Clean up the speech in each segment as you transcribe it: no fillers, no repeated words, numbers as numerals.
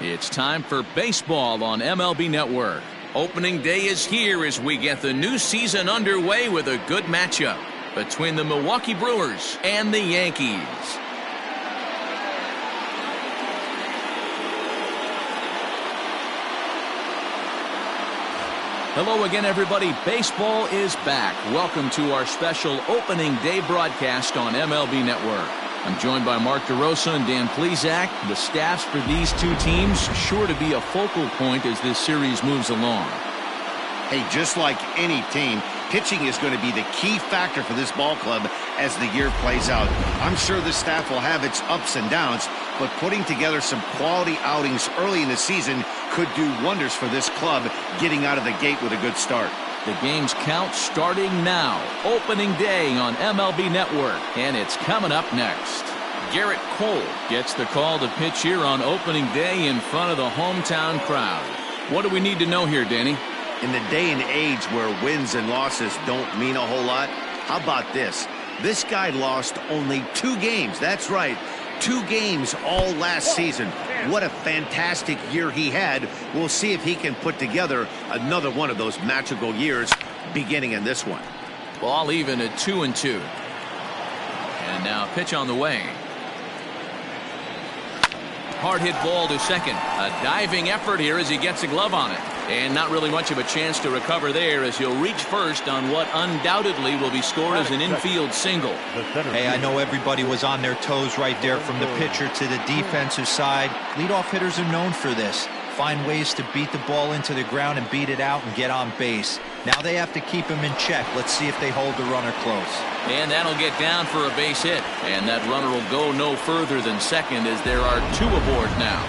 It's time for baseball on MLB Network. Opening day is here as we get the new season underway with a good matchup between the Milwaukee Brewers and the Yankees. Hello again, everybody. Baseball is back. Welcome to our special opening day broadcast on MLB Network. I'm joined by Mark DeRosa and Dan Plesac. The staffs for these two teams sure to be a focal point as this series moves along. Hey, just like any team, pitching is going to be the key factor for this ball club as the year plays out. I'm sure the staff will have its ups and downs, but putting together some quality outings early in the season could do wonders for this club getting out of the gate with a good start. The game's count starting now. Opening day on MLB Network, and it's coming up next. Garrett Cole gets the call to pitch here on opening day in front of the hometown crowd. What do we need to know here, Danny? In the day and age where wins and losses don't mean a whole lot, how about this? This guy lost only 2 games. That's right, 2 games all last season. What a fantastic year he had. We'll see if he can put together another one of those magical years beginning in this one. Ball even at 2-2. And now pitch on the way. Hard hit ball to second. A diving effort here as he gets a glove on it. And not really much of a chance to recover there as he'll reach first on what undoubtedly will be scored as an infield single. Hey, I know everybody was on their toes right there from the pitcher to the defensive side. Leadoff hitters are known for this. Find ways to beat the ball into the ground and beat it out and get on base. Now they have to keep him in check. Let's see if they hold the runner close. And that'll get down for a base hit. And that runner will go no further than second as there are 2 aboard now.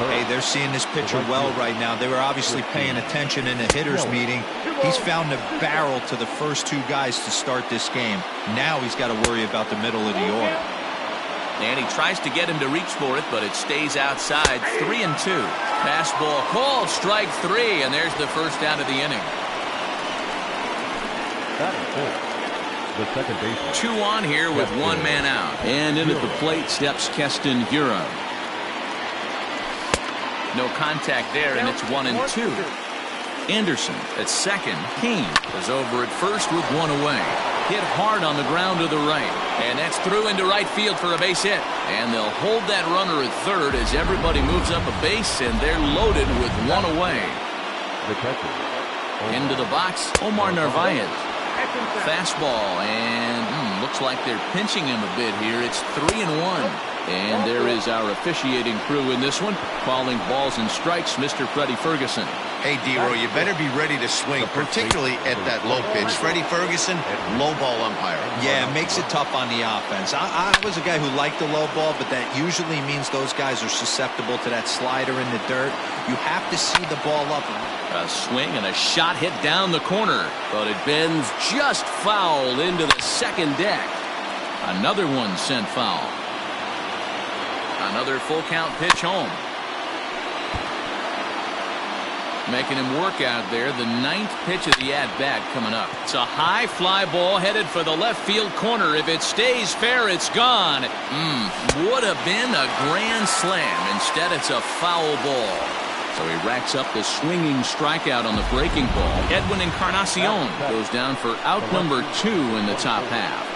Hey, they're seeing this pitcher well right now. They were obviously paying attention in the hitters meeting. He's found a barrel to the first 2 guys to start this game. Now he's got to worry about the middle of the order. And he tries to get him to reach for it, but it stays outside. 3-2. Fastball called, strike 3, and there's the first out of the inning. The second baseman. 2 on here with 1 man out. And in at the plate steps Keston Hiura. No contact there, and it's 1-2. Anderson at second. Kane is over at first with 1 away. Hit hard on the ground to the right. And that's through into right field for a base hit. And they'll hold that runner at third as everybody moves up a base, and they're loaded with 1 away. The catcher. Into the box, Omar Narvaez. Fastball, and looks like they're pinching him a bit here. It's 3-1. And there is our officiating crew in this one, calling balls and strikes, Mr. Freddie Ferguson. Hey, D-Roy, you better be ready to swing, particularly at that low pitch. Freddie Ferguson, low ball umpire. Yeah, it makes it tough on the offense. I was a guy who liked the low ball, but that usually means those guys are susceptible to that slider in the dirt. You have to see the ball up. A swing and a shot hit down the corner, but it bends just foul into the second deck. Another one sent foul. Another full count pitch home. Making him work out there. The 9th pitch of the at-bat coming up. It's a high fly ball headed for the left field corner. If it stays fair, it's gone. Would have been a grand slam. Instead, it's a foul ball. So he racks up the swinging strikeout on the breaking ball. Edwin Encarnacion goes down for out number 2 in the top half.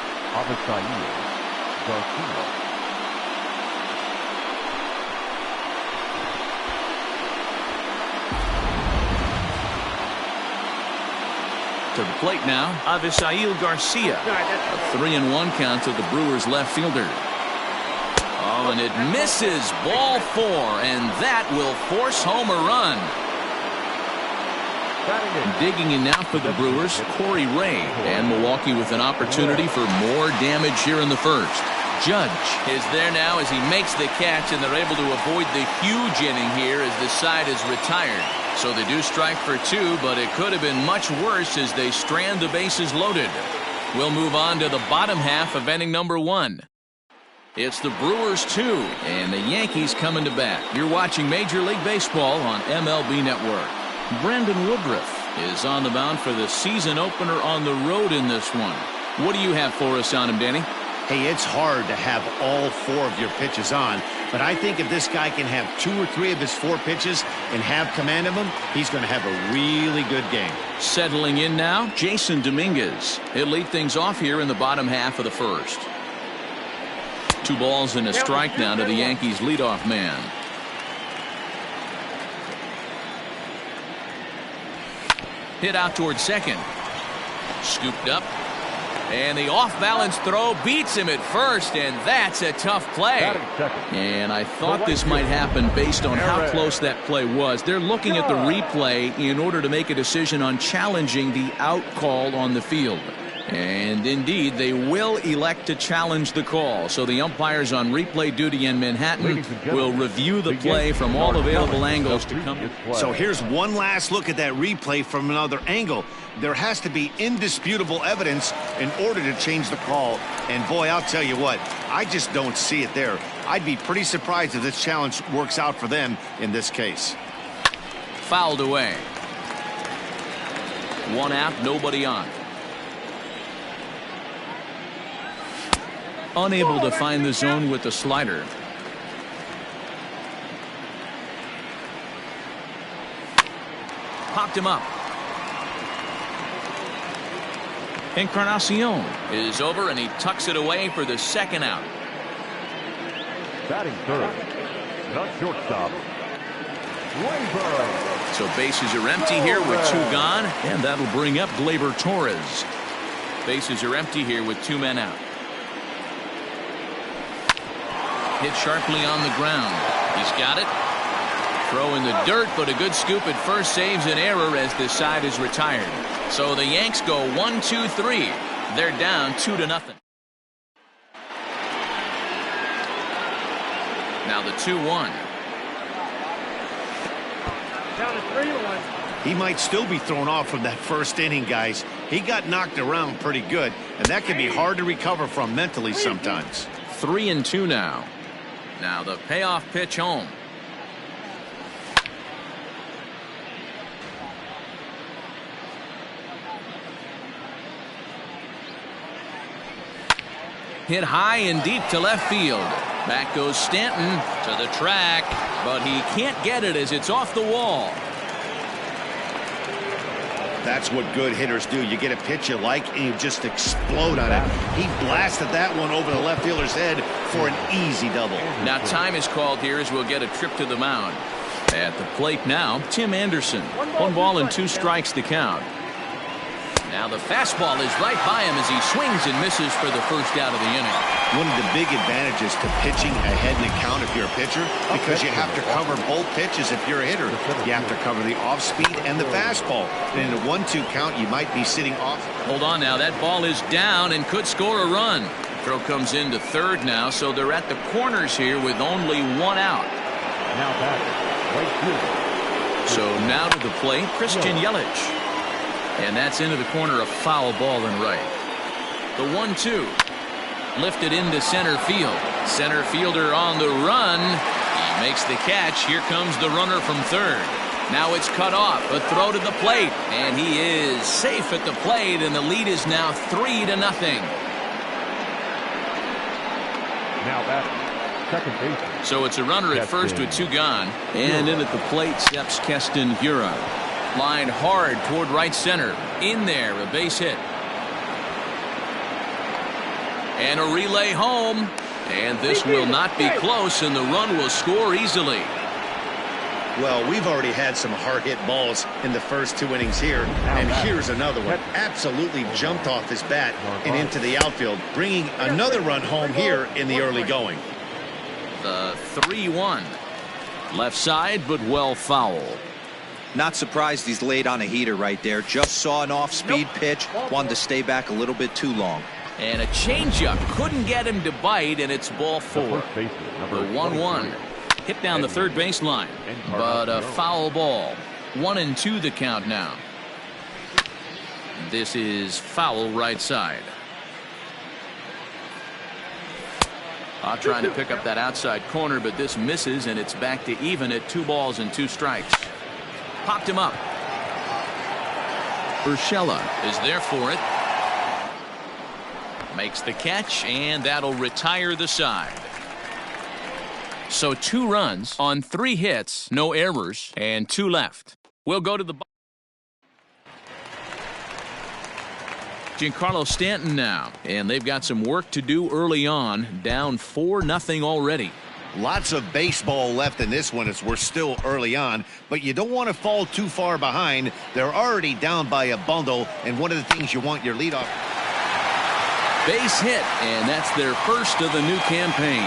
To the plate now, Avisail Garcia. A 3-1 count to the Brewers left fielder. Oh, and it misses. Ball 4, and that will force home a run. Digging in now for the Brewers, Corey Ray, and Milwaukee with an opportunity for more damage here in the first. Judge is there now as he makes the catch, and they're able to avoid the huge inning here as the side is retired. So they do strike for 2, but it could have been much worse as they strand the bases loaded. We'll move on to the bottom half of inning number 1. It's the Brewers 2, and the Yankees coming to bat. You're watching Major League Baseball on MLB Network. Brandon Woodruff is on the mound for the season opener on the road in this one. What do you have for us on him, Danny? Hey, it's hard to have all 4 of your pitches on, but I think if this guy can have 2 or 3 of his 4 pitches and have command of them, he's going to have a really good game. Settling in now, Jasson Dominguez. He'll lead things off here in the bottom half of the first. 2 balls and a strike now to the Yankees leadoff man. Hit out towards second. Scooped up. And the off-balance throw beats him at first, and that's a tough play. And I thought this might happen based on how close that play was. They're looking at the replay in order to make a decision on challenging the out call on the field. And indeed, they will elect to challenge the call. So the umpires on replay duty in Manhattan will review the play from all available angles to come. So here's one last look at that replay from another angle. There has to be indisputable evidence in order to change the call. And boy, I'll tell you what, I just don't see it there. I'd be pretty surprised if this challenge works out for them in this case. Fouled away. 1 out, nobody on. Unable to find the zone with the slider. Popped him up. Encarnacion is over, and he tucks it away for the 2nd out. Batting third, not shortstop, Gleyber. So bases are empty here with 2 gone, and that'll bring up Gleyber Torres. Bases are empty here with 2 men out. Hit sharply on the ground. He's got it. Throw in the dirt, but a good scoop at first saves an error as this side is retired. So the Yanks go 1-2-3. They're down 2-0. Now the 2-1. Down to 3-1. He might still be thrown off from that first inning, guys. He got knocked around pretty good, and that can be hard to recover from mentally sometimes. 3-2 now. Now the payoff pitch home. Hit high and deep to left field. Back goes Stanton to the track, but he can't get it as it's off the wall. That's what good hitters do. You get a pitch you like and you just explode on it. He blasted that one over the left fielder's head for an easy double. Now time is called here as we'll get a trip to the mound. At the plate now, Tim Anderson. 1 ball and 2 strikes to count. Now the fastball is right by him as he swings and misses for the first out of the inning. One of the big advantages to pitching ahead in the count if you're a pitcher, because you have to cover both pitches if you're a hitter. You have to cover the off speed and the fastball. And in a 1-2 count, you might be sitting off. Hold on now, that ball is down and could score a run. Throw comes into third now, so they're at the corners here with only 1 out. Now back, right field. So now to the plate, Christian Yelich. And that's into the corner, a foul ball and right. The 1-2. Lifted into center field. Center fielder on the run. He makes the catch. Here comes the runner from third. Now it's cut off. A throw to the plate. And he is safe at the plate, and the lead is now 3-0. Now back, second base. So it's a runner at first with 2 gone. And in at the plate steps Keston Hiura. Lined hard toward right center. In there, a base hit. And a relay home. And this will not be close, and the run will score easily. Well, we've already had some hard-hit balls in the first 2 innings here. And here's another one. Absolutely jumped off his bat and into the outfield, bringing another run home here in the early going. The 3-1. Left side, but well foul. Not surprised he's laid on a heater right there. Just saw an off-speed pitch. Wanted to stay back a little bit too long. And a changeup couldn't get him to bite, and it's ball 4. The 1-1. Hit down the third baseline, but a foul ball. 1-2 the count now. This is foul right side. Trying to pick up that outside corner, but this misses, and it's back to even at 2 balls and 2 strikes. Popped him up. Urshela is there for it. Makes the catch, and that'll retire the side. So 2 runs on 3 hits, no errors, and 2 left. We'll go to the Giancarlo Stanton now, and they've got some work to do early on, down 4-0 already. Lots of baseball left in this one as we're still early on, but you don't want to fall too far behind. They're already down by a bundle, and one of the things you want your leadoff. Base hit, and that's their first of the new campaign.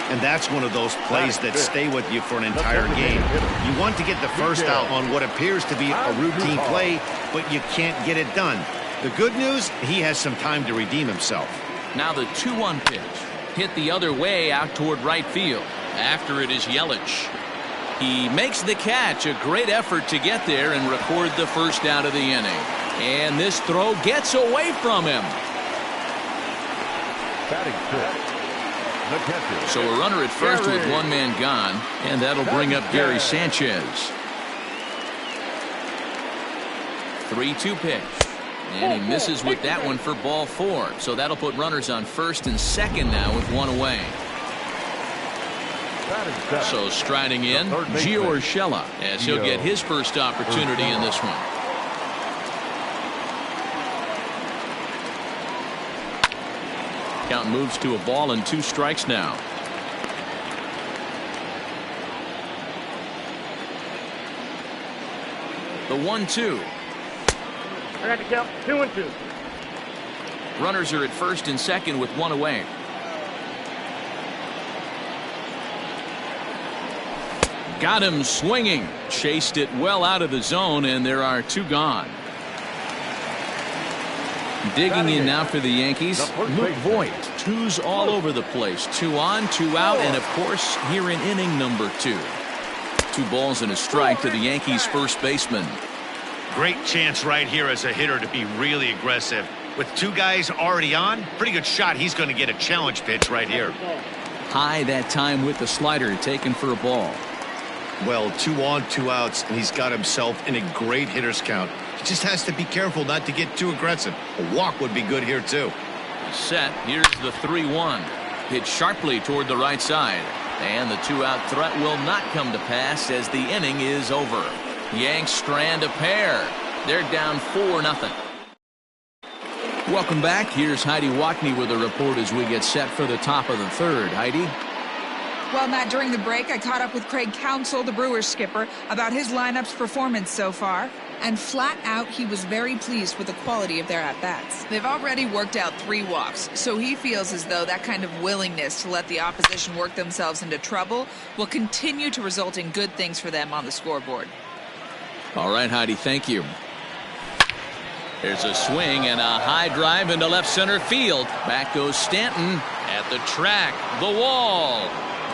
And that's one of those plays that stay with you for an entire game. You want to get the first out on what appears to be a routine play, but you can't get it done. The good news, he has some time to redeem himself. Now the 2-1 pitch. Hit the other way out toward right field. After it is Yelich. He makes the catch. A great effort to get there and record the first out of the inning. And this throw gets away from him. So a runner at first with 1 man gone, and that'll bring up Gary Sanchez. 3-2 pitch. And he misses with that one for ball 4. So that'll put runners on first and second now with 1 away. So striding in, Gio Urshela, as he'll get his first opportunity in this one. Count moves to a ball and 2 strikes now. The 1-2. I got to count 2-2. Runners are at first and second with 1 away. Got him swinging. Chased it well out of the zone, and there are 2 gone. Digging in now for the Yankees, Luke Voit. 2s all over the place. 2 on, 2 out, and of course here in inning number 2. 2 balls and a strike to the Yankees first baseman. Great chance right here as a hitter to be really aggressive. With 2 guys already on, pretty good shot. He's going to get a challenge pitch right here. High that time with the slider taken for a ball. Well, 2 on, 2 outs, and he's got himself in a great hitter's count. He just has to be careful not to get too aggressive. A walk would be good here, too. Set. Here's the 3-1. Hit sharply toward the right side. And the 2-out threat will not come to pass as the inning is over. Yanks strand a pair. They're down 4-0. Welcome back. Here's Heidi Watney with a report as we get set for the top of the 3rd. Heidi? Well, Matt, during the break, I caught up with Craig Counsell, the Brewers skipper, about his lineup's performance so far. And flat out, he was very pleased with the quality of their at-bats. They've already worked out 3 walks, so he feels as though that kind of willingness to let the opposition work themselves into trouble will continue to result in good things for them on the scoreboard. All right, Heidi, thank you. There's a swing and a high drive into left center field. Back goes Stanton at the track. The wall.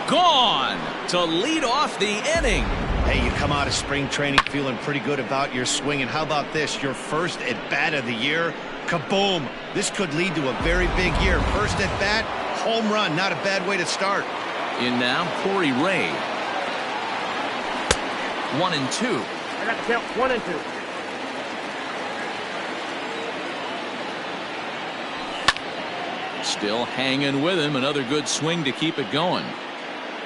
Gone to lead off the inning. Hey, you come out of spring training feeling pretty good about your swing, and how about this? Your first at-bat of the year. Kaboom! This could lead to a very big year. First at-bat, home run. Not a bad way to start. In now, Corey Ray. 1-2. I got to count 1-2. Still hanging with him. Another good swing to keep it going.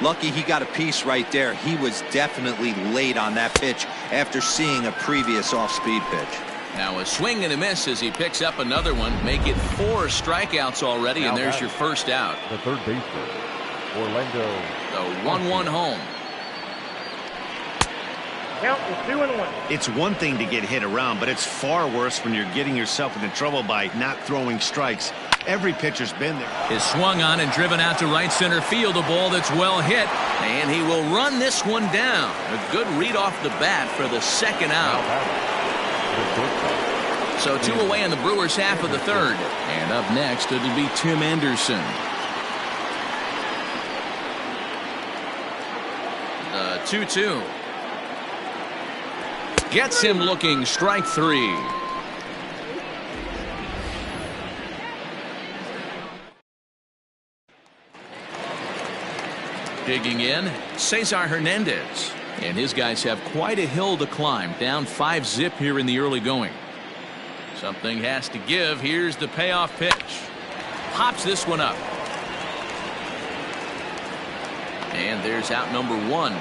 Lucky he got a piece right there. He was definitely late on that pitch after seeing a previous off-speed pitch. Now a swing and a miss as he picks up another one. Make it 4 strikeouts already, and there's your first out. The 3rd baseman, Orlando. The 1-1 home. Count is 2-1. It's one thing to get hit around, but it's far worse when you're getting yourself into trouble by not throwing strikes. Every pitcher's been there. Is swung on and driven out to right center field. A ball that's well hit, and he will run this one down. A good read off the bat for the 2nd out. So 2 away in the Brewers' half of the 3rd. And up next, it'll be Tim Anderson. The 2-2. Gets him looking. Strike 3. Digging in, Cesar Hernandez. And his guys have quite a hill to climb. Down 5-0 here in the early going. Something has to give. Here's the payoff pitch. Pops this one up. And there's out number one.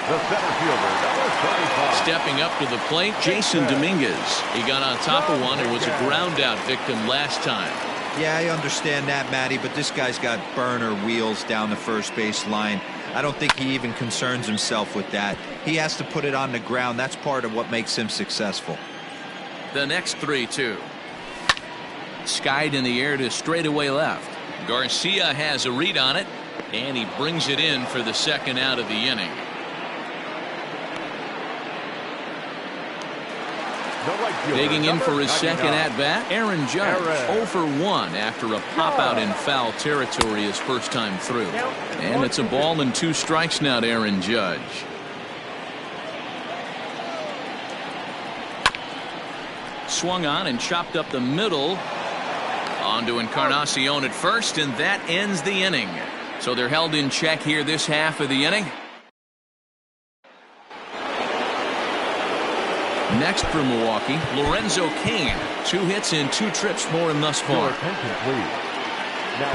The center fielder, number 35. Stepping up to the plate, Jasson Dominguez. He got on top of one and was a ground out victim last time. Yeah, I understand that, Matty, but this guy's got burner wheels down the first base line. I don't think he even concerns himself with that. He has to put it on the ground. That's part of what makes him successful. The next 3-2. Skied in the air to straightaway left. Garcia has a read on it, and he brings it in for the second out of the inning. Digging in for his second at-bat, Aaron Judge. 0 for 1 after a pop-out in foul territory his first time through. And it's a ball and 2 strikes now to Aaron Judge. Swung on and chopped up the middle. On to Encarnacion at first, and that ends the inning. So they're held in check here this half of the inning. Next for Milwaukee, Lorenzo Cain. 2 hits and 2 trips for him thus far.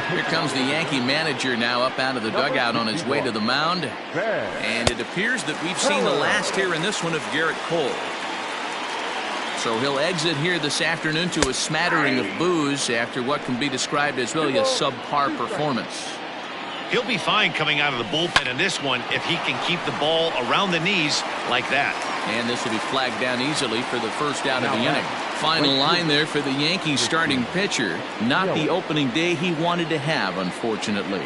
Here comes the Yankee manager now up out of the dugout on his way to the mound. And it appears that we've seen the last here in this one of Garrett Cole. So he'll exit here this afternoon to a smattering of boos after what can be described as really a subpar performance. He'll be fine coming out of the bullpen in this one if he can keep the ball around the knees like that. And this will be flagged down easily for the first out of the inning. Final line there for the Yankees starting pitcher. Not the opening day he wanted to have, unfortunately.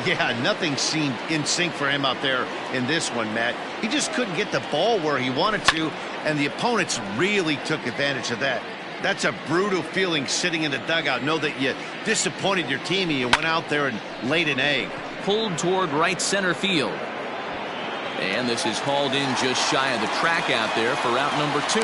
Yeah, nothing seemed in sync for him out there in this one, Matt. He just couldn't get the ball where he wanted to, and the opponents really took advantage of that. That's a brutal feeling sitting in the dugout. Know that you disappointed your team and you went out there and laid an egg. Pulled toward right center field. And this is hauled in just shy of the track out there for out number 2.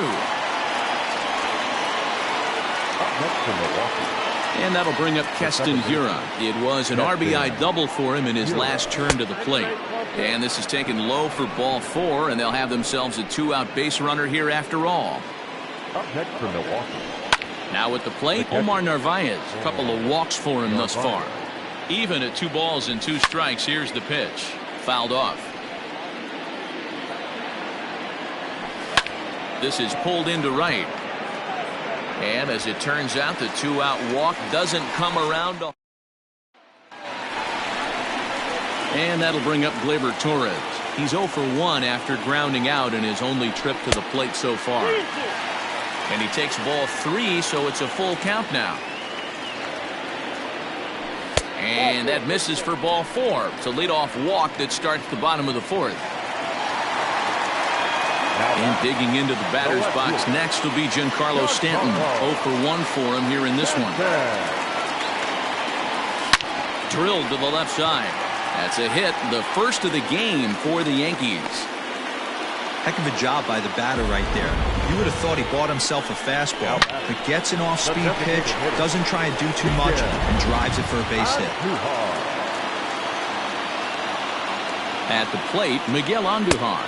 And that'll bring up Keston Hiura. It was an RBI double for him in his last turn to the plate. And this is taken low for ball 4, and they'll have themselves a 2-out base runner here after all. Up next for Milwaukee. Now at the plate, Omar Narvaez. A couple of walks for him thus far. Even at 2 balls and 2 strikes, here's the pitch. Fouled off. This is pulled into right. And as it turns out, the 2-out walk doesn't come around. And that'll bring up Gleyber Torres. He's 0 for 1 after grounding out in his only trip to the plate so far. And he takes ball 3, so it's a full count now. And that misses for ball 4. It's a leadoff walk that starts the bottom of the 4th. And digging into the batter's box next will be Giancarlo Stanton. 0 for 1 for him here in this one. Drilled to the left side. That's a hit, the first of the game for the Yankees. Heck of a job by the batter right there. You would have thought he bought himself a fastball, but gets an off-speed pitch, doesn't try and do too much, and drives it for a base hit. At the plate, Miguel Andujar.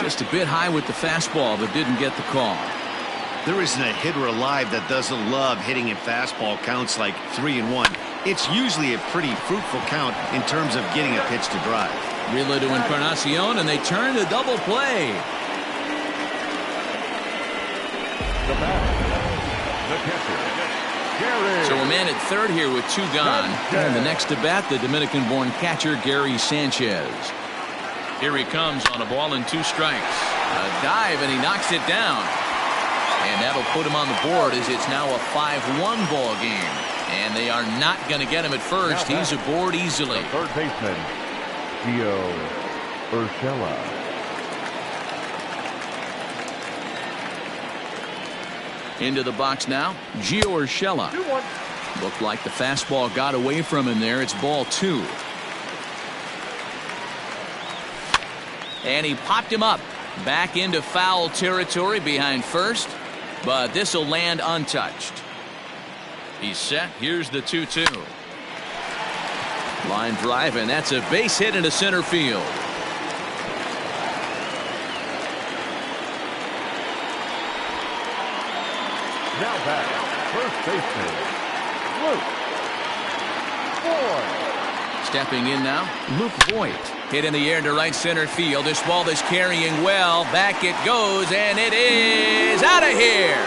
Just a bit high with the fastball, but didn't get the call. There isn't a hitter alive that doesn't love hitting in fastball counts like 3-1. It's usually a pretty fruitful count in terms of getting a pitch to drive. Relay to Encarnacion, and they turn to double play. The catcher, Gary. So a man at third here with 2 gone. And the next to bat, the Dominican-born catcher, Gary Sanchez. Here he comes on a ball and 2 strikes. A dive, and he knocks it down. And that'll put him on the board as it's now a 5-1 ball game. And they are not going to get him at first. He's aboard easily. Third baseman, Gio Urshela. Into the box now, Gio Urshela. Looked like the fastball got away from him there. It's ball 2. And he popped him up. Back into foul territory behind first. But this will land untouched. He's set. Here's the 2-2. Line drive, and that's a base hit into center field. Now back, first baseman, Luke Voigt. Stepping in now, Luke Voigt. Hit in the air to right center field. This ball is carrying well. Back it goes, and it is out of here.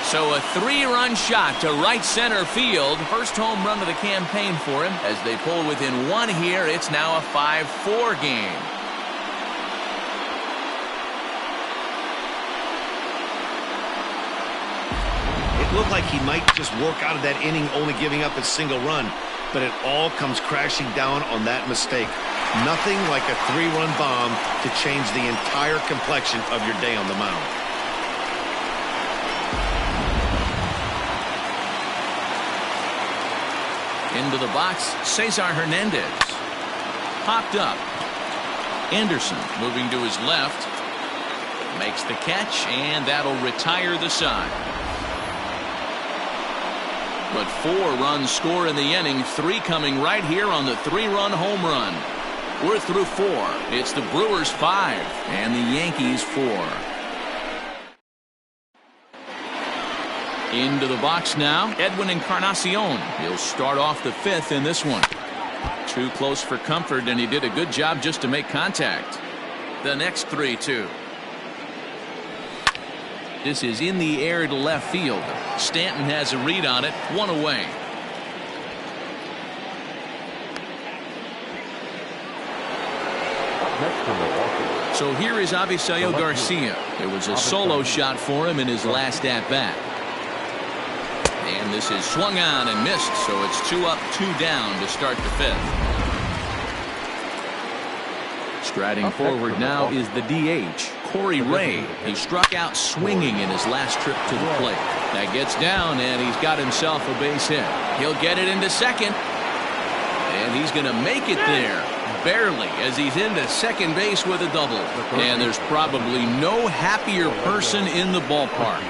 So a 3-run shot to right center field. First home run of the campaign for him. As they pull within 1 here, it's now a 5-4 game. It looked like he might just work out of that inning only giving up a single run, but it all comes crashing down on that mistake. Nothing like a 3-run bomb to change the entire complexion of your day on the mound. Into the box, Cesar Hernandez. Popped up. Anderson moving to his left. Makes the catch, and that'll retire the side. But 4 runs score in the inning, 3 coming right here on the 3-run home run. We're through 4. It's the Brewers 5 and the Yankees 4. Into the box now, Edwin Encarnacion. He'll start off the 5th in this one. Too close for comfort, and he did a good job just to make contact. The next 3-2. This is in the air to left field. Stanton has a read on it, 1 away. So here is Avisaíl Garcia. It was a solo shot for him in his last at-bat. And this is swung on and missed, so it's 2 up, 2 down to start the 5th. Striding forward now is the DH, Corey Ray. He struck out swinging in his last trip to the plate. That gets down, and he's got himself a base hit. He'll get it into second, and he's going to make it there. Barely, as he's into second base with a double. And there's probably no happier person in the ballpark.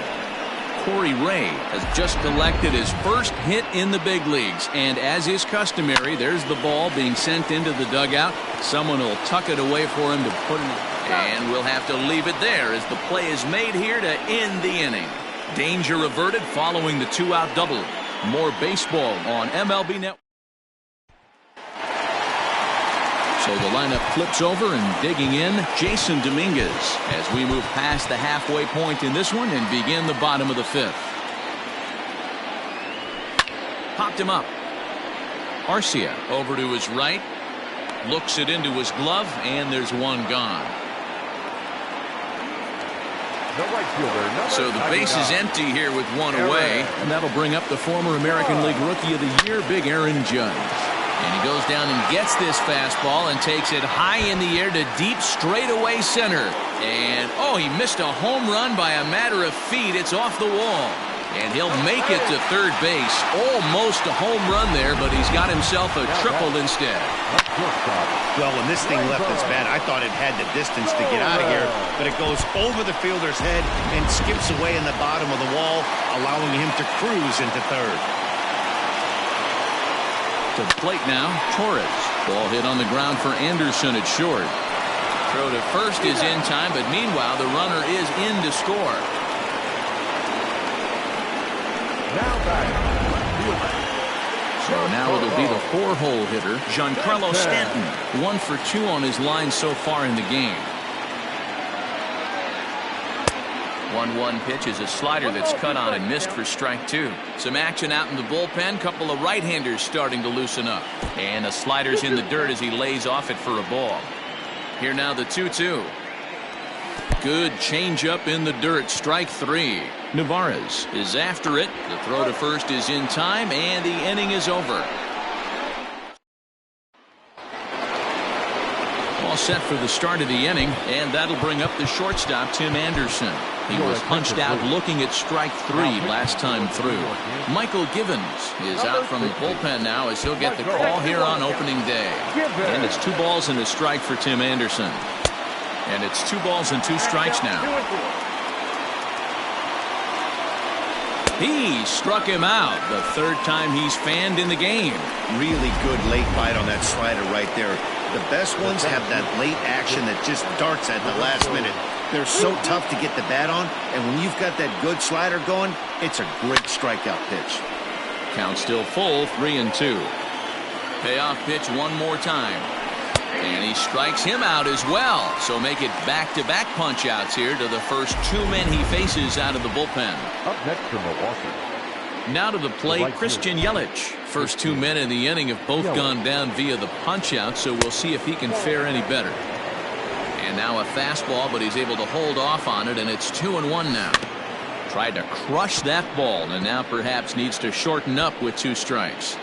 Corey Ray has just collected his first hit in the big leagues, and as is customary, there's the ball being sent into the dugout. Someone will tuck it away for him to put it, and we'll have to leave it there as the play is made here to end the inning. Danger averted following the 2-out double. More baseball on MLB Network. So the lineup flips over, and digging in, Jasson Dominguez, as we move past the halfway point in this one and begin the bottom of the 5th. Popped him up. Arcia over to his right. Looks it into his glove, and there's 1 gone. The right fielder, so the base is empty here with 1 away, and that'll bring up the former American League Rookie of the Year, Big Aaron Judge. And he goes down and gets this fastball and takes it high in the air to deep straightaway center. And, oh, he missed a home run by a matter of feet. It's off the wall. And he'll make it to third base. Almost a home run there, but he's got himself a triple instead. Well, when this thing left its bat, I thought it had the distance to get out of here, but it goes over the fielder's head and skips away in the bottom of the wall, allowing him to cruise into third. To the plate now, Torres. Ball hit on the ground for Anderson at short. Throw to first is in time, but meanwhile the runner is in to score. Now back. So now it'll be the 4-hole hitter, Giancarlo Stanton. 1 for 2 on his line so far in the game. 1-1 pitch is a slider that's cut on and missed for strike 2. Some action out in the bullpen. Couple of right-handers starting to loosen up. And the slider's in the dirt as he lays off it for a ball. Here now the 2-2. Good changeup in the dirt. Strike 3. Navarez is after it. The throw to first is in time, and the inning is over. All set for the start of the inning, and that'll bring up the shortstop, Tim Anderson. He was punched out looking at strike 3 last time through. Michael Givens is out from the bullpen now as he'll get the call here on opening day. And it's 2 balls and a strike for Tim Anderson. And it's 2 balls and 2 strikes now. He struck him out. The third time he's fanned in the game. Really good late bite on that slider right there. The best ones have that late action that just darts at the last minute. They're so tough to get the bat on, and when you've got that good slider going, it's a great strikeout pitch. Count still full, 3-2. Payoff pitch one more time. And he strikes him out as well. So make it back-to-back punch-outs here to the first two men he faces out of the bullpen. Up next from Milwaukee. Now to the plate, Christian Yelich. First two men in the inning have both gone down via the punch-out, so we'll see if he can fare any better. And now a fastball, but he's able to hold off on it, and it's 2-1 now. Tried to crush that ball, and now perhaps needs to shorten up with 2 strikes.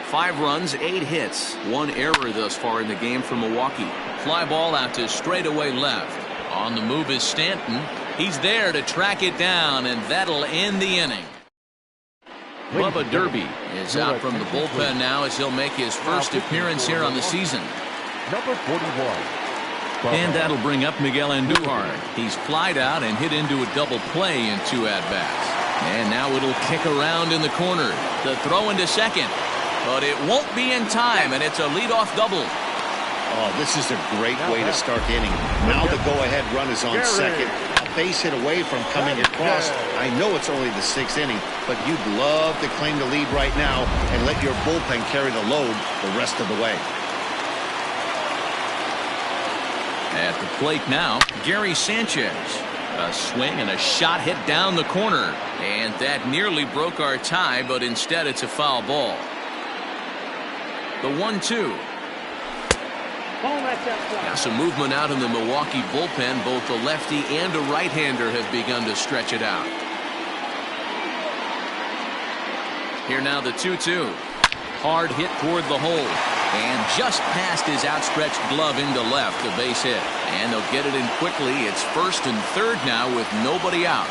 5 runs, 8 hits, 1 error thus far in the game for Milwaukee. Fly ball out to straightaway left. On the move is Stanton. He's there to track it down, and that'll end the inning. Bubba Derby is out from the bullpen now as he'll make his first appearance here on the season. Number 41. And that'll bring up Miguel Andujar. He's flied out and hit into a double play in 2 at-bats. And now it'll kick around in the corner. The throw into second. But it won't be in time, and it's a leadoff double. Oh, this is a great way to start the inning. Now the go-ahead run is on second. A base hit away from coming across. I know it's only the 6th inning, but you'd love to claim the lead right now and let your bullpen carry the load the rest of the way. At the plate now, Gary Sanchez. A swing and a shot hit down the corner. And that nearly broke our tie, but instead it's a foul ball. The 1-2. Now some movement out in the Milwaukee bullpen. Both the lefty and a right-hander have begun to stretch it out. Here now the 2-2. Hard hit toward the hole. And just past his outstretched glove into left, a base hit. And they'll get it in quickly. It's 1st and 3rd now with nobody out.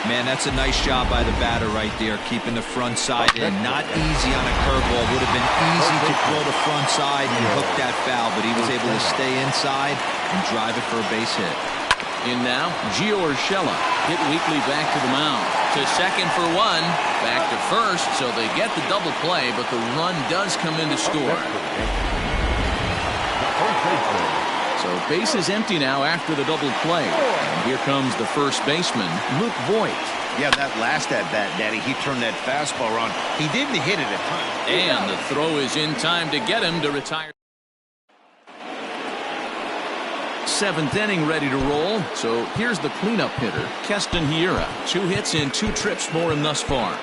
Man, that's a nice job by the batter right there, keeping the front side in. Not easy on a curveball. Would have been easy to throw the front side and hook that foul, but he was able to stay inside and drive it for a base hit. In now, Gio Urshela hit weakly back to the mound. To second for 1, back to first, so they get the double play, but the run does come in to score. So base is empty now after the double play. And here comes the first baseman, Luke Voigt. Yeah, that last at-bat, Daddy, he turned that fastball around. He didn't hit it a ton. And the throw is in time to get him to retire. 7th inning ready to roll. So here's the cleanup hitter, Keston Hiura. 2 hits in 2 trips for him thus far.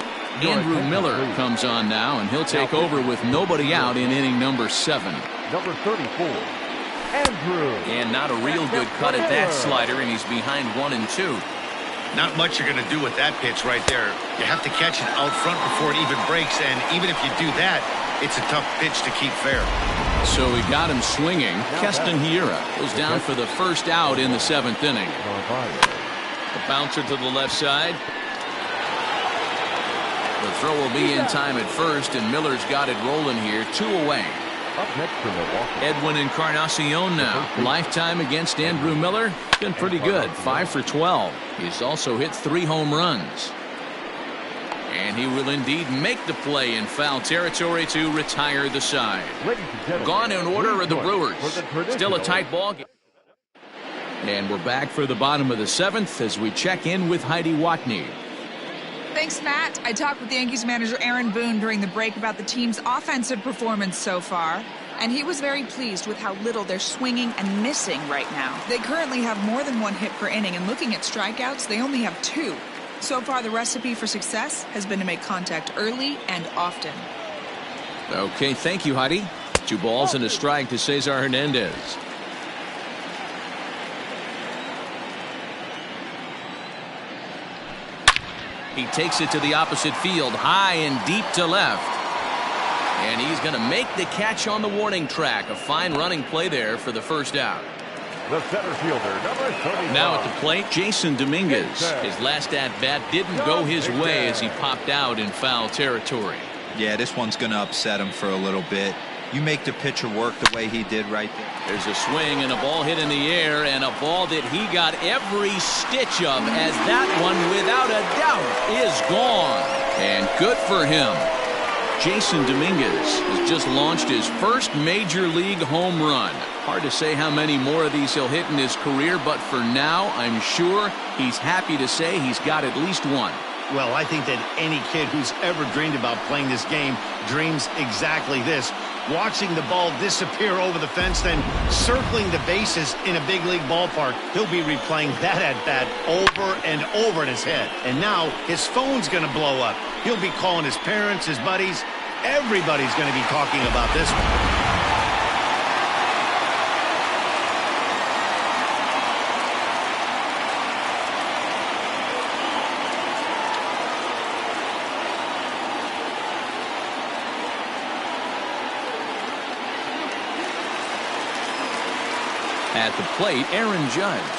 Andrew Miller comes on now, and he'll take over with nobody out in inning number 7. Number 34. Andrew. And not a real good cut at that slider, and he's behind 1-2. Not much you're going to do with that pitch right there. You have to catch it out front before it even breaks, and even if you do that, it's a tough pitch to keep fair. So he got him swinging. Keston Hiura goes down for the first out in the 7th inning. The bouncer to the left side. The throw will be in time at first, and Miller's got it rolling here. 2 away. Up next for Milwaukee. Edwin Encarnacion now. Lifetime against Andrew Miller. Been pretty good. 5 for 12. He's also hit 3 home runs. And he will indeed make the play in foul territory to retire the side. Gone in order are the Brewers. Still a tight ball game. And we're back for the bottom of the 7th as we check in with Heidi Watney. Thanks, Matt. I talked with Yankees manager Aaron Boone during the break about the team's offensive performance so far, and he was very pleased with how little they're swinging and missing right now. They currently have more than 1 hit per inning, and looking at strikeouts, they only have 2. So far, the recipe for success has been to make contact early and often. Okay, thank you, Heidi. 2 balls and a strike to Cesar Hernandez. He takes it to the opposite field, high and deep to left. And he's going to make the catch on the warning track. A fine running play there for the first out. The center fielder, number 35. Now at the plate, Jasson Dominguez. His last at-bat didn't go his way as he popped out in foul territory. Yeah, this one's going to upset him for a little bit. You make the pitcher work the way he did right there. There's a swing and a ball hit in the air, and a ball that he got every stitch of, as that one, without a doubt, is gone. And good for him. Jasson Dominguez has just launched his first major league home run. Hard to say how many more of these he'll hit in his career, but for now, I'm sure he's happy to say he's got at least one. Well, I think that any kid who's ever dreamed about playing this game dreams exactly this. Watching the ball disappear over the fence, then circling the bases in a big league ballpark. He'll be replaying that at-bat over and over in his head. And now his phone's going to blow up. He'll be calling his parents, his buddies. Everybody's going to be talking about this one. At the plate, Aaron Judge.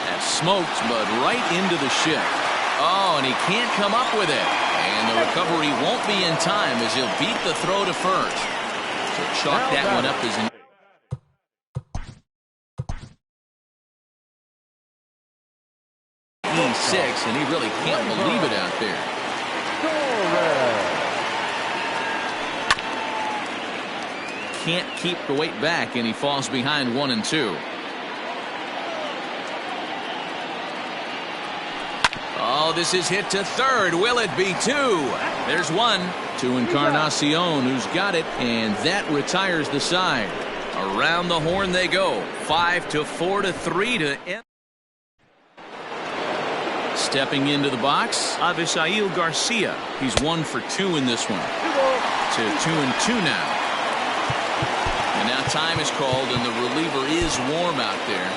That's smoked, but right into the shift. Oh, and he can't come up with it. And the recovery won't be in time as he'll beat the throw to first. So chalk that one up as an... E6, and he really can't believe it out there. Can't keep the weight back, and he falls behind 1-2. Oh, this is hit to third. Will it be two? There's one. To Encarnacion, who's got it, and that retires the side. Around the horn they go. 5-4-3 to end. Stepping into the box, Avisail Garcia. He's 1 for 2 in this one. To 2-2 now. And now time is called, and the reliever is warm out there.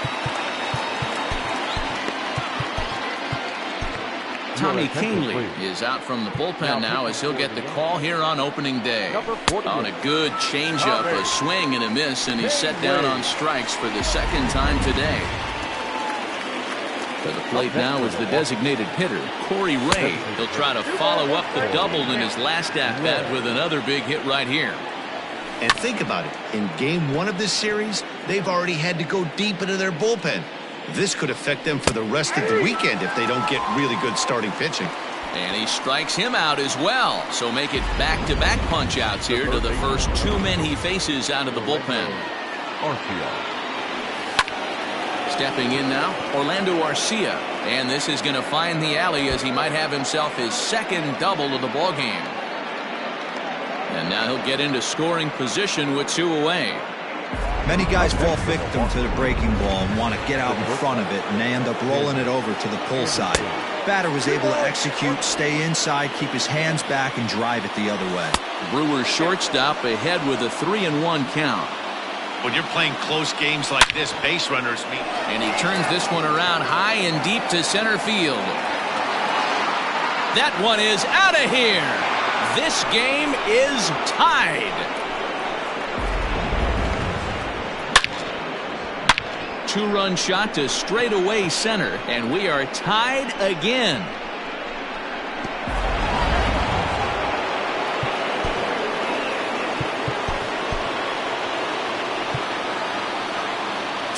Tommy Kahnle is out from the bullpen now as he'll get the call here on opening day. On a good changeup, a swing and a miss, and he's set down on strikes for the second time today. To the plate now is the designated hitter, Corey Ray. He'll try to follow up the double in his last at-bat with another big hit right here. And think about it. In game 1 of this series, they've already had to go deep into their bullpen. This could affect them for the rest of the weekend if they don't get really good starting pitching. And he strikes him out as well. So make it back-to-back punch-outs here to the first 2 men he faces out of the bullpen. Stepping in now, Orlando Arcia. And this is going to find the alley as he might have himself his second double of the ballgame. And now he'll get into scoring position with 2 away. Many guys fall victim to the breaking ball and want to get out in front of it, and they end up rolling it over to the pull side. Batter was able to execute, stay inside, keep his hands back, and drive it the other way. Brewers shortstop ahead with a 3-1 count. When you're playing close games like this, base runners mean. And he turns this one around high and deep to center field. That one is out of here. This game is tied. 2-run shot to straightaway center, and we are tied again.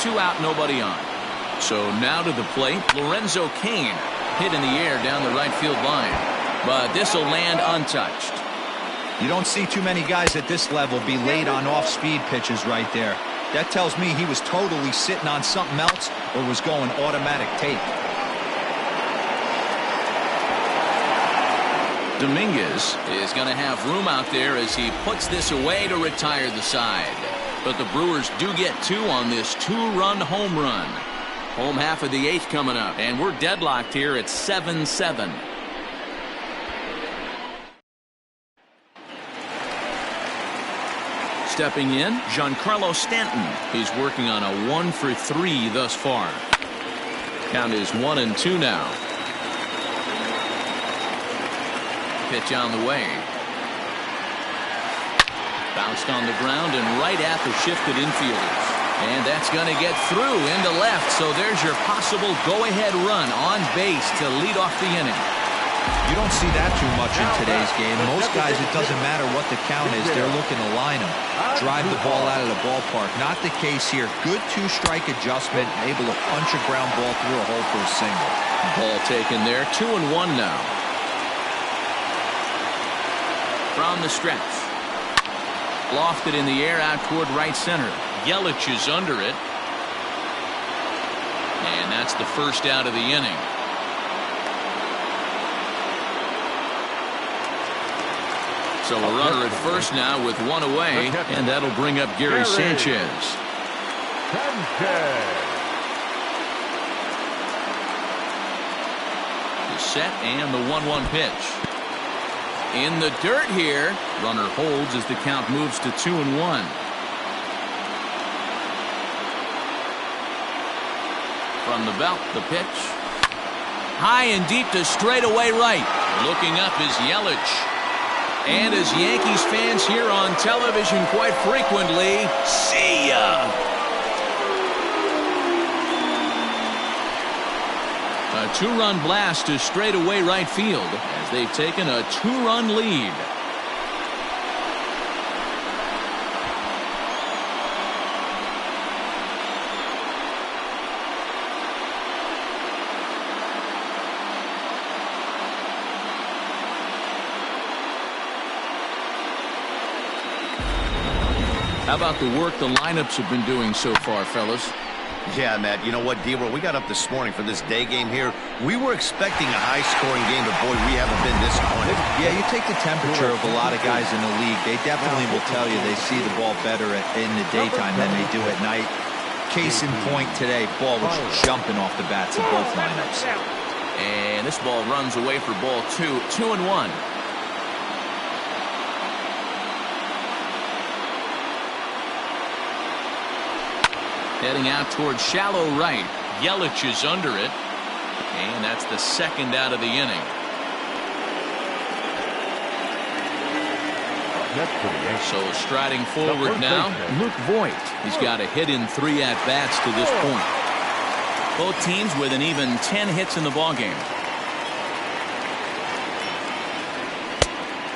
Two out, nobody on. So now to the plate, Lorenzo Cain. Hit in the air down the right field line. But this will land untouched. You don't see too many guys at this level be late on off-speed pitches right there. That tells me he was totally sitting on something else or was going automatic take. Dominguez is going to have room out there as he puts this away to retire the side. But the Brewers do get 2 on this 2-run home run. Home half of the 8th coming up, and we're deadlocked here at 7-7. Stepping in, Giancarlo Stanton. He's working on a 1 for 3 thus far. Count is 1-2 now. Pitch on the way. Bounced on the ground and right at the shifted infielders. And that's going to get through into left. So there's your possible go-ahead run on base to lead off the inning. You don't see that too much in today's game. Most guys, it doesn't matter what the count is, they're looking to line them, drive the ball out of the ballpark. Not the case here. Good two-strike adjustment, able to punch a ground ball through a hole for a single. Ball taken there, 2-1 now. From the stretch. Lofted in the air out toward right center. Yelich is under it. And that's the first out of the inning. So a runner at first now with one away, and that'll bring up Gary Sanchez. The set and the 1-1 pitch. In the dirt here. Runner holds as the count moves to 2-1. From the belt, the pitch. High and deep to straightaway right. Looking up is Yelich. And as Yankees fans hear on television quite frequently, see ya! A two-run blast to straightaway right field as they've taken a two-run lead. How about the work the lineups have been doing so far, fellas? Yeah, Matt, you know what, D-Roll, we got up this morning for this day game here. We were expecting a high-scoring game, but boy, we haven't been disappointed. Yeah, you take the temperature of a lot of guys in the league. They definitely will tell you they see the ball better in the daytime than they do at night. Case in point today, ball was jumping off the bats of both lineups. And this ball runs away for ball 2-1. Heading out towards shallow right. Yelich is under it. And that's the second out of the inning. So striding forward now, Luke Voit. He's got a hit in 3 at-bats to this point. Both teams with an even 10 hits in the ballgame.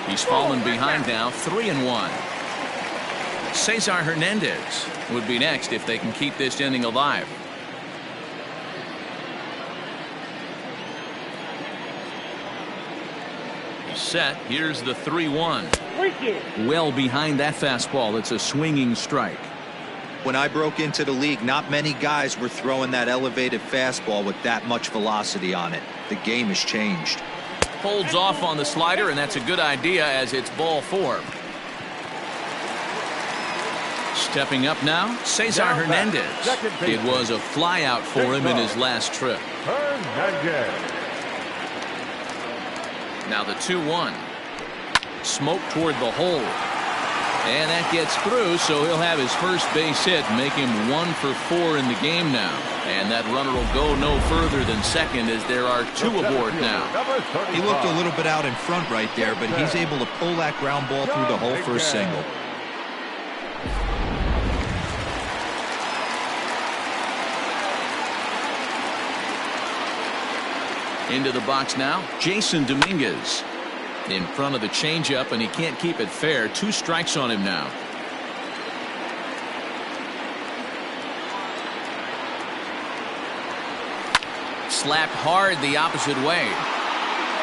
He's fallen behind now, 3-1. Cesar Hernandez would be next if they can keep this inning alive. He's set. Here's the 3-1. Well behind that fastball. It's a swinging strike. When I broke into the league, not many guys were throwing that elevated fastball with that much velocity on it. The game has changed. Holds off on the slider, and that's a good idea as it's ball 4. Stepping up now, Cesar Hernandez. It was a flyout for him in his last trip. Now the 2-1. Smoke toward the hole. And that gets through, so he'll have his first base hit, make him 1 for 4 in the game now. And that runner will go no further than second as there are 2 aboard now. He looked a little bit out in front right there, but he's able to pull that ground ball through the hole for a single. Into the box now, Jasson Dominguez. In front of the changeup, and he can't keep it fair. 2 strikes on him now. Slapped hard the opposite way.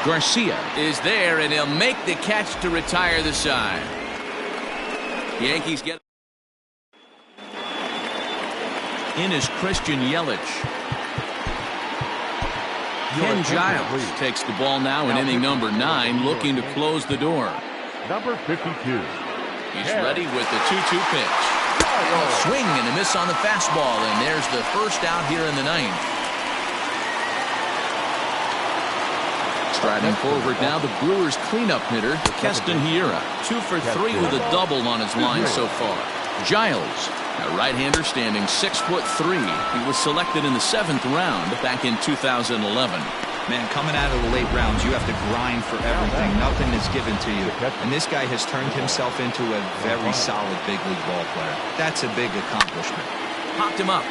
Garcia is there, and he'll make the catch to retire the side. Yankees get in is Christian Yelich. Ken Giles takes the ball now in inning number 9, looking to close the door. Number 52. He's ready with the 2-2 pitch. Swing and a miss on the fastball, and there's the first out here in the 9th. Striding forward now, the Brewers cleanup hitter, Keston Hiura. 2 for 3 with a double on his line so far. Giles, a right-hander standing 6'3". He was selected in the 7th round back in 2011. Man, coming out of the late rounds, you have to grind for everything. Nothing is given to you. And this guy has turned himself into a very solid big league ball player. That's a big accomplishment. Popped him up.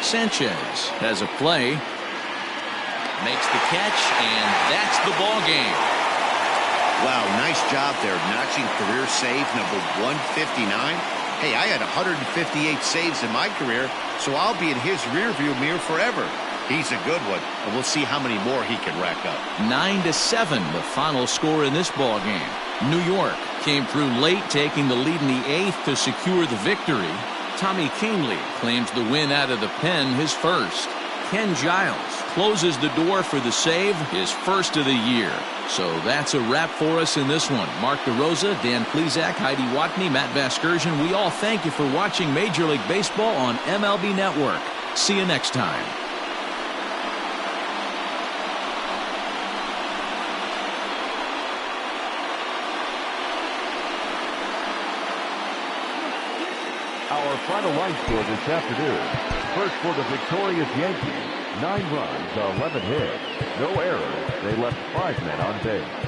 Sanchez has a play. makes the catch, and that's the ball game. Wow, nice job there, notching career save number 159. Hey, I had 158 saves in my career, so I'll be in his rearview mirror forever. He's a good one, and we'll see how many more he can rack up. 9-7, the final score in this ball game. New York came through late, taking the lead in the 8th to secure the victory. Tommy Kahnle claims the win out of the pen, his first. Ken Giles closes the door for the save, his first of the year. So that's a wrap for us in this one. Mark DeRosa, Dan Plesac, Heidi Watney, Matt Vasgersian, we all thank you for watching Major League Baseball on MLB Network. See you next time. Our final line score this afternoon. First for the victorious Yankees, 9 runs, 11 hits, no errors. They left 5 men on base.